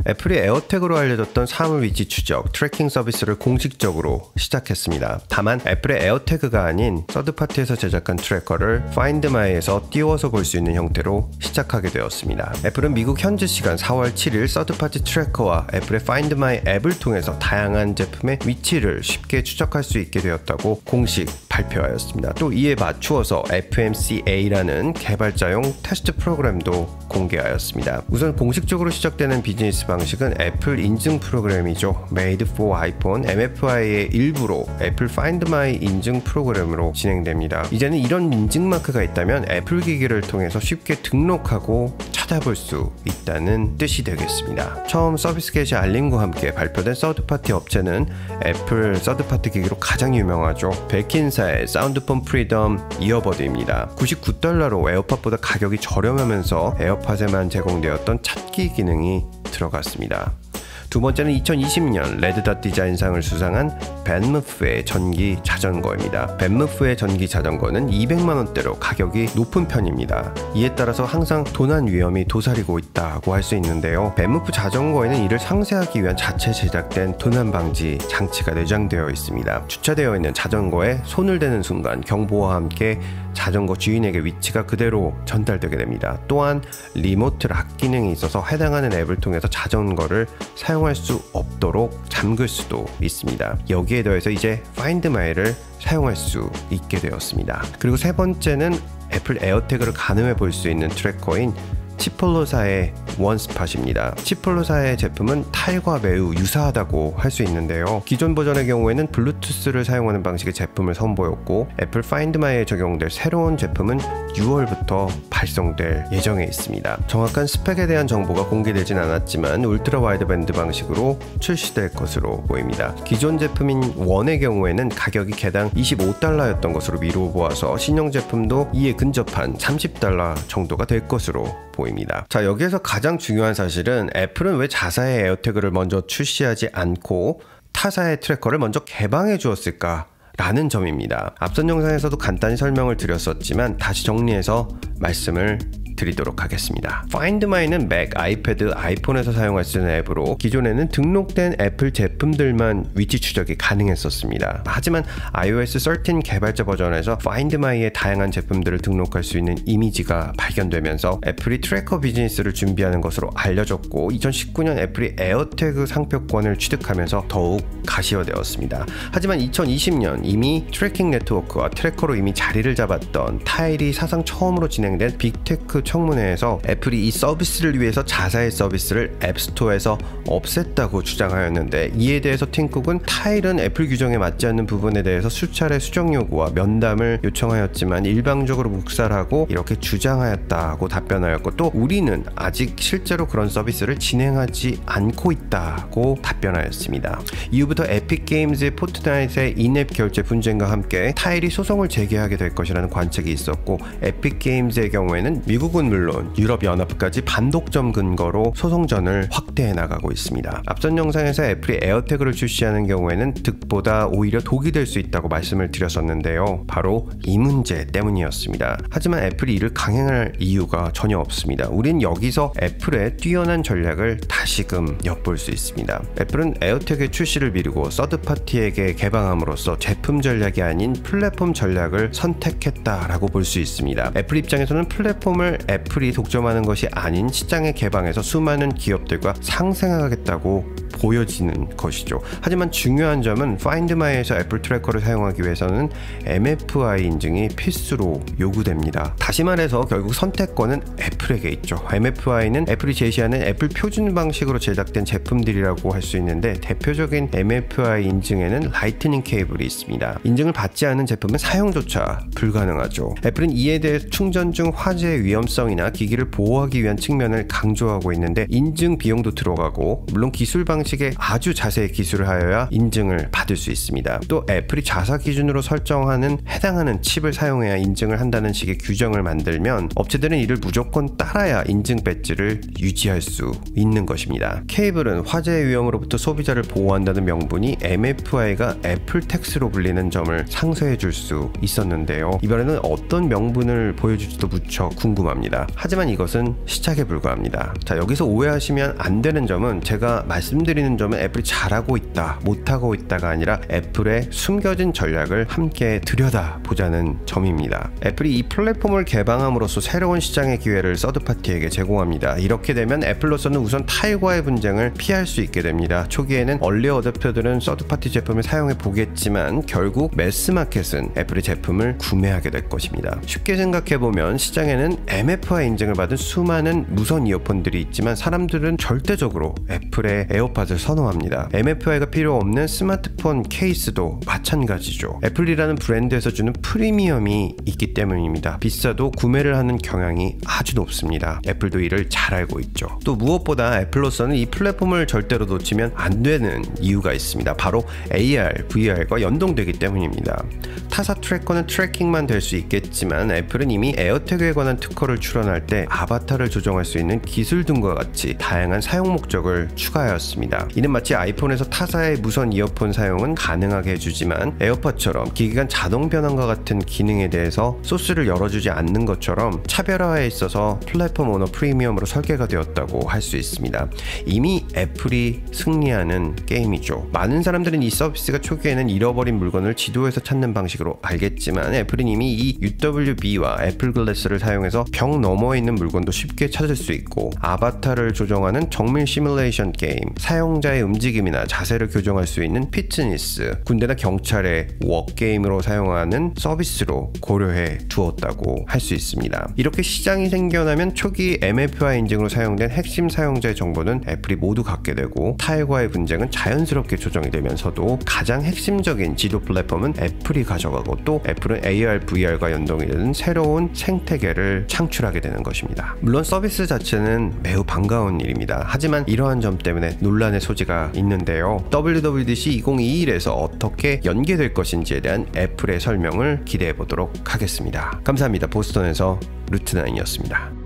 애플이 에어택으로 알려졌던 사물 위치 추적, 트래킹 서비스를 공식적으로 시작했습니다. 다만 애플의 에어태그가 아닌 서드파티에서 제작한 트래커를 Find My에서 띄워서 볼 수 있는 형태로 시작하게 되었습니다. 애플은 미국 현지 시간 4월 7일 서드파티 트래커와 애플의 Find My 앱을 통해서 다양한 제품의 위치를 쉽게 추적할 수 있게 되었다고 공식 발표하였습니다. 또 이에 맞추어서 FMCA라는 개발자용 테스트 프로그램도 공개하였습니다. 우선 공식적으로 시작되는 비즈니스 방식은 애플 인증 프로그램이죠. Made for iPhone MFI의 일부로 애플 Find My 인증 프로그램으로 진행됩니다. 이제는 이런 인증 마크가 있다면 애플 기기를 통해서 쉽게 등록하고 찾아볼 수 있다는 뜻이 되겠습니다. 처음 서비스 게시 알림과 함께 발표된 서드파티 업체는 애플 서드파티 기기로 가장 유명하죠. 백인사의 사운드폰 프리덤 이어버드입니다. $99로 에어팟보다 가격이 저렴하면서 에어팟에만 제공되었던 찾기 기능이 들어갔습니다. 두 번째는 2020년 레드닷 디자인상을 수상한 벤무프의 전기 자전거입니다. 벤무프의 전기 자전거는 200만원대로 가격이 높은 편입니다. 이에 따라서 항상 도난 위험이 도사리고 있다고 할 수 있는데요. 벤무프 자전거에는 이를 상쇄하기 위한 자체 제작된 도난 방지 장치가 내장되어 있습니다. 주차되어 있는 자전거에 손을 대는 순간 경보와 함께 자전거 주인에게 위치가 그대로 전달되게 됩니다. 또한 리모트 락 기능이 있어서 해당하는 앱을 통해서 자전거를 사용할 수 없도록 잠글 수도 있습니다. 여기에 더해서 이제 Find My를 사용할 수 있게 되었습니다. 그리고 세 번째는 애플 에어태그를 가늠해 볼 수 있는 트래커인 치폴로사의 원스팟입니다. 치폴로사의 제품은 타일과 매우 유사하다고 할 수 있는데요. 기존 버전의 경우에는 블루투스를 사용하는 방식의 제품을 선보였고 애플 Find My에 적용될 새로운 제품은 6월부터 발송될 예정에 있습니다. 정확한 스펙에 대한 정보가 공개되진 않았지만 울트라 와이드밴드 방식으로 출시될 것으로 보입니다. 기존 제품인 원의 경우에는 가격이 개당 $25였던 것으로 미루어 보아서 신형 제품도 이에 근접한 $30 정도가 될 것으로 보입니다. 자, 여기에서 가장 중요한 사실은 애플은 왜 자사의 에어태그를 먼저 출시하지 않고 타사의 트래커를 먼저 개방해 주었을까? 라는 점입니다. 앞선 영상에서도 간단히 설명을 드렸었지만 다시 정리해서 말씀을 드리도록 하겠습니다. Find My는 맥, 아이패드, 아이폰에서 사용할 수 있는 앱으로 기존에는 등록된 애플 제품들만 위치 추적이 가능했었습니다. 하지만 iOS 13 개발자 버전에서 Find My의 다양한 제품들을 등록할 수 있는 이미지가 발견되면서 애플이 트래커 비즈니스를 준비하는 것으로 알려졌고 2019년 애플이 에어태그 상표권을 취득하면서 더욱 가시화되었습니다. 하지만 2020년 이미 트래킹 네트워크와 트래커로 이미 자리를 잡았던 타일이 사상 처음으로 진행된 빅테크 청문회에서 애플이 이 서비스를 위해서 자사의 서비스를 앱스토어에서 없앴다고 주장하였는데 이에 대해서 팀쿡은 타일은 애플 규정에 맞지 않는 부분에 대해서 수차례 수정 요구와 면담을 요청하였지만 일방적으로 묵살하고 이렇게 주장하였다고 답변하였고 또 우리는 아직 실제로 그런 서비스를 진행하지 않고 있다고 답변하였습니다. 이후부터 에픽 게임즈의 포트나잇의 인앱 결제 분쟁과 함께 타일이 소송을 제기하게 될 것이라는 관측이 있었고 에픽 게임즈의 경우에는 미국은 물론 유럽연합까지 반독점 근거로 소송전을 확대해 나가고 있습니다. 앞선 영상에서 애플이 에어태그를 출시하는 경우에는 득보다 오히려 독이 될 수 있다고 말씀을 드렸었는데요. 바로 이 문제 때문이었습니다. 하지만 애플이 이를 강행할 이유가 전혀 없습니다. 우린 여기서 애플의 뛰어난 전략을 다시금 엿볼 수 있습니다. 애플은 에어태그의 출시를 미루고 서드파티에게 개방함으로써 제품 전략이 아닌 플랫폼 전략을 선택했다라고 볼 수 있습니다. 애플 입장에서는 플랫폼을 애플이 독점하는 것이 아닌 시장에 개방해서 수많은 기업들과 상생하겠다고 보여지는 것이죠. 하지만 중요한 점은 Find My에서 애플 트래커를 사용하기 위해서는 MFI 인증이 필수로 요구됩니다. 다시 말해서 결국 선택권은 애플에게 있죠. MFI는 애플이 제시하는 애플 표준 방식으로 제작된 제품들이라고 할 수 있는데 대표적인 MFI 인증에는 라이트닝 케이블이 있습니다. 인증을 받지 않은 제품은 사용조차 불가능하죠. 애플은 이에 대해 충전 중 화재의 위험성이나 기기를 보호하기 위한 측면을 강조하고 있는데 인증 비용도 들어가고 물론 기술 방식 방식에 아주 자세히 기술을 하여야 인증을 받을 수 있습니다. 또 애플이 자사 기준으로 설정하는 해당하는 칩을 사용해야 인증을 한다는 식의 규정을 만들면 업체들은 이를 무조건 따라야 인증 배지를 유지할 수 있는 것입니다. 케이블은 화재의 위험으로부터 소비자를 보호한다는 명분이 MFI가 애플 텍스로 불리는 점을 상쇄해 줄 수 있었는데요. 이번에는 어떤 명분을 보여줄지도 무척 궁금합니다. 하지만 이것은 시작에 불과합니다. 자, 여기서 오해하시면 안 되는 점은 제가 말씀드리는 점은 애플이 잘하고 있다, 못하고 있다가 아니라 애플의 숨겨진 전략을 함께 들여다보자는 점입니다. 애플이 이 플랫폼을 개방함으로써 새로운 시장의 기회를 서드파티에게 제공합니다. 이렇게 되면 애플로서는 우선 타일과의 분쟁을 피할 수 있게 됩니다. 초기에는 얼리 어댑터들은 서드파티 제품을 사용해 보겠지만 결국 매스마켓은 애플의 제품을 구매하게 될 것입니다. 쉽게 생각해보면 시장에는 MFI 인증을 받은 수많은 무선 이어폰들이 있지만 사람들은 절대적으로 애플의 에어팟을 선호합니다. MFI가 필요 없는 스마트폰 케이스도 마찬가지죠. 애플이라는 브랜드에서 주는 프리미엄이 있기 때문입니다. 비싸도 구매를 하는 경향이 아주 높습니다. 애플도 이를 잘 알고 있죠. 또 무엇보다 애플로서는 이 플랫폼을 절대로 놓치면 안 되는 이유가 있습니다. 바로 AR, VR과 연동되기 때문입니다. 타사 트래커는 트래킹만 될 수 있겠지만 애플은 이미 에어태그에 관한 특허를 출원할 때 아바타를 조정할 수 있는 기술 등과 같이 다양한 사용 목적을 추가하였습니다. 이는 마치 아이폰에서 타사의 무선 이어폰 사용은 가능하게 해주지만 에어팟처럼 기기간 자동 변환과 같은 기능에 대해서 소스를 열어주지 않는 것처럼 차별화에 있어서 플랫폼 오너 프리미엄으로 설계가 되었다고 할 수 있습니다. 이미 애플이 승리하는 게임이죠. 많은 사람들은 이 서비스가 초기에는 잃어버린 물건을 지도에서 찾는 방식으로 알겠지만 애플은 이미 이 UWB와 애플 글래스를 사용해서 벽 너머에 있는 물건도 쉽게 찾을 수 있고 아바타를 조정하는 정밀 시뮬레이션 게임, 사용자의 움직임이나 자세를 교정할 수 있는 피트니스, 군대나 경찰의 워게임으로 사용하는 서비스로 고려해 두었다고 할 수 있습니다. 이렇게 시장이 생겨나면 초기 MFI 인증으로 사용된 핵심 사용자의 정보는 애플이 모두 갖게 되고 타일과의 분쟁은 자연스럽게 조정이 되면서도 가장 핵심적인 지도 플랫폼은 애플이 가져가고 또 애플은 AR, VR과 연동이 되는 새로운 생태계를 창출하게 되는 것입니다. 물론 서비스 자체는 매우 반가운 일입니다. 하지만 이러한 점 때문에 논란의 소지가 있는데요. WWDC 2021에서 어떻게 연계될 것인지에 대한 애플의 설명을 기대해 보도록 하겠습니다. 감사합니다. 보스턴에서 루트9이었습니다.